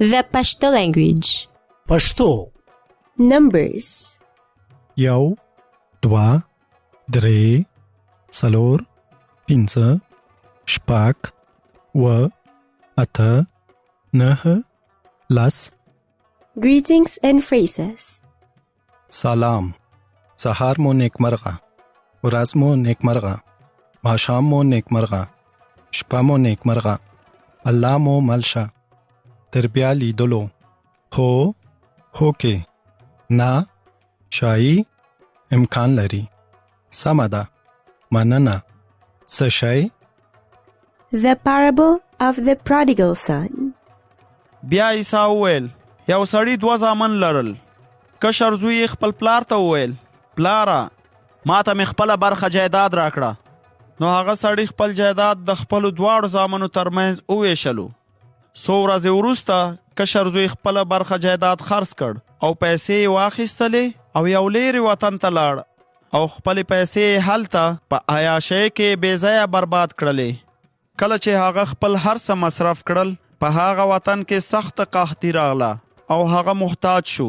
The Pashto language. پښتو. Numbers. 1 2 3 4 5 6 7 8 9 10. Greetings and phrases. سلام. سهار مو نیکمرغه. ورځ مو نیکمرغه. ماښام مو نیکمرغه. شپه مو نیکمرغه. الله مو ملشه. تر بیا لیدلو. هو هوکې. نه شایي امکان لري. سمه ده. مننه. څه شی؟ The parable of the prodigal son. بیا عیسی وویل یو سړي 2 زامن لرل. کشر زوی خپل پلار ته وویل پلاره ما ته مې خپله برخه جایداد راکړه. نو هغه سړي خپل جایداد د خپلو 2 زامنو ترمنځ وویشلو. څو ورځې وروسته کشر زوی خپله برخه جایداد خرڅ کړ او پیسې یې واخیستلې او یو لیرې وطن ته لاړ او خپلې پیسې یې هلته په عیاشۍ کې بې ځایه برباد کړلې. کله چې هغه خپل هر څه مصرف کړل په هغه وطن کې سخت قحطي راغله او هغه محتاج شو.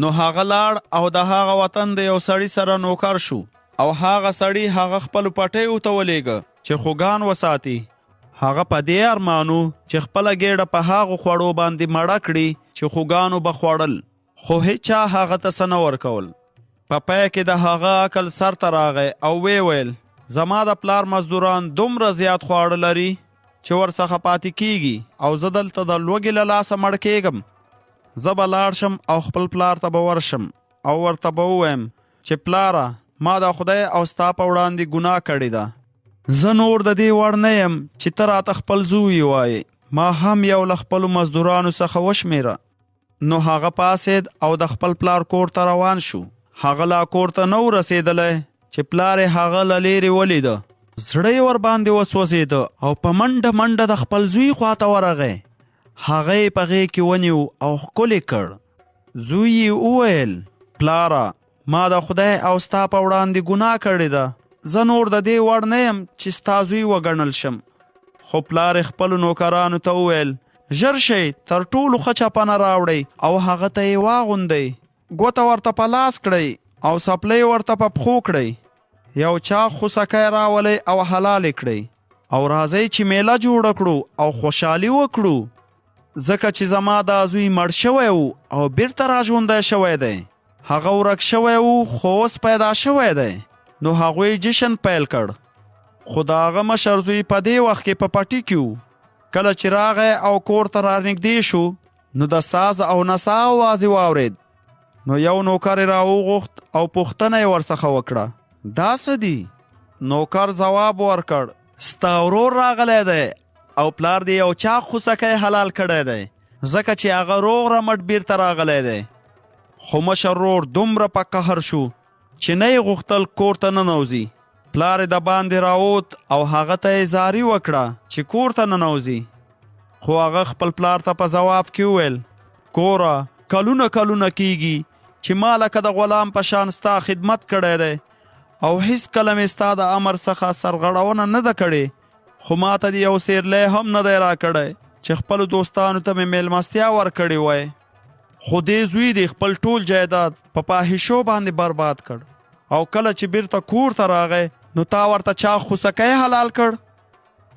نو هغه لاړ او د هغه وطن د یو سړي سره نوکر شو او هغه سړي هغه خپل پټیو ته ولېږه چې خوګان وساتي. هغه په دې ارمانو چې خپله ګېډه په هغو خوړو باندې مړه کړي چې خوګانو به خوړل، خو هیچا هغه ته څه نه ورکول. په پای کې د هغه عقل سر ته راغی او ویې ویل زما د پلار مزدوران دومره زیات خواړه لري چې ورڅخه پاتې کیږي او زه دلته د لوږې له لاسه مړ کېږم. زه به لاړ شم او خپل پلار ته به ورشم او ورته به ووایم چې پلاره ما د خدای او ستا په وړاندې ګناه کړې ده. زه نور د دې وړ نه یم چې ته راته خپل زوی وایې. ما هم یو له خپلو مزدورانو څخه وشمېره. نو هغه پاسید او د خپل پلار کور ته روان شو. هغه لا کور ته نه ورسېدلی چې پلار یې هغه له لیرې ولیده. زړه یې ورباندې وسوځېده او په منډه منډه د خپل زوی خواته ورغی. هغه یې په غېږ کې ونیو او ښکلی کړ. زوی یې وویل پلاره ما د خدای او ستا په وړاندې ګناه کړې ده. زه نور د دې وړ نه یم چې ستا زوی وګڼل شم. خو پلار یې خپلو نوکرانو ته وویل ژر شئ تر ټولو ښه چپنه راوړئ او هغه ته یې واغوندئ. ګوته ورته په لاس کړئ او څپلۍ ورته په پښو کړئ. یو چاغ خوسکی راولئ او حلال کړئ او راځئ چې میله جوړه کړو او خوشحالي وکړو. ځکه چې زما دا زوی مړ شوی و او بیرته را ژوندی شوی دی. هغه ورک شوی و خو اوس پیدا شوی دی. نو هغوی جشن پیل کړ. خو د هغه مشر زوی په دې وخت کې په پټي کې و. کله چې راغی او کور ته رانږدې شو نو د ساز او نڅا اواز یې واورېد. نو یو نوکر یې راوغوښت او پوښتنه یې ورڅخه وکړه دا څه دي؟ نوکر ځواب ورکړ ستا ورور راغلی دی او پلار دې یو چاغ خوسکی حلال کړی دی ځکه چې هغه روغ رمټ بیرته راغلی دی. خو مشر ورور دومره په قهر شو چې نه یې غوښتل کور ته ننوځي. پلار یې د باندې راووت او هغه ته یې زاري وکړه چې کور ته ننوځي. خو هغه خپل پلار ته په ځواب کې وویل کوره کلونه کلونه کیږي چې ما لکه د غلام په شان ستا خدمت کړی دی او هیڅ کله مې ستا د امر څخه سرغړونه نه ده کړې. خو ما ته یو سیرلی هم نه دی راکړی چې خپلو دوستانو ته مې میلمستیا ورکړې وای. خو دې زوی دې خپل ټول جایداد په فاحشو باندې برباد کړ او کله چې بیرته کور ته راغی نو تا ورته چا خوسکی حلال کړ؟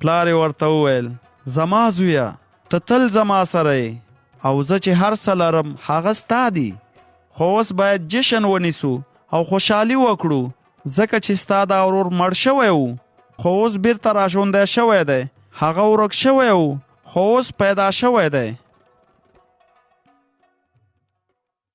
پلار یې ورته وویل زما زویه ته تل زما سره یې او زه چې هر څه لرم هغه ستا دي. خو اوس باید جشن ونیسو او خوشحالي وکړو ځکه چې ستا دا ورور مړ شوی و خو اوس بیرته را ژوندی شوی دی. هغه ورک شوی و خو اوس پیدا شوی دی.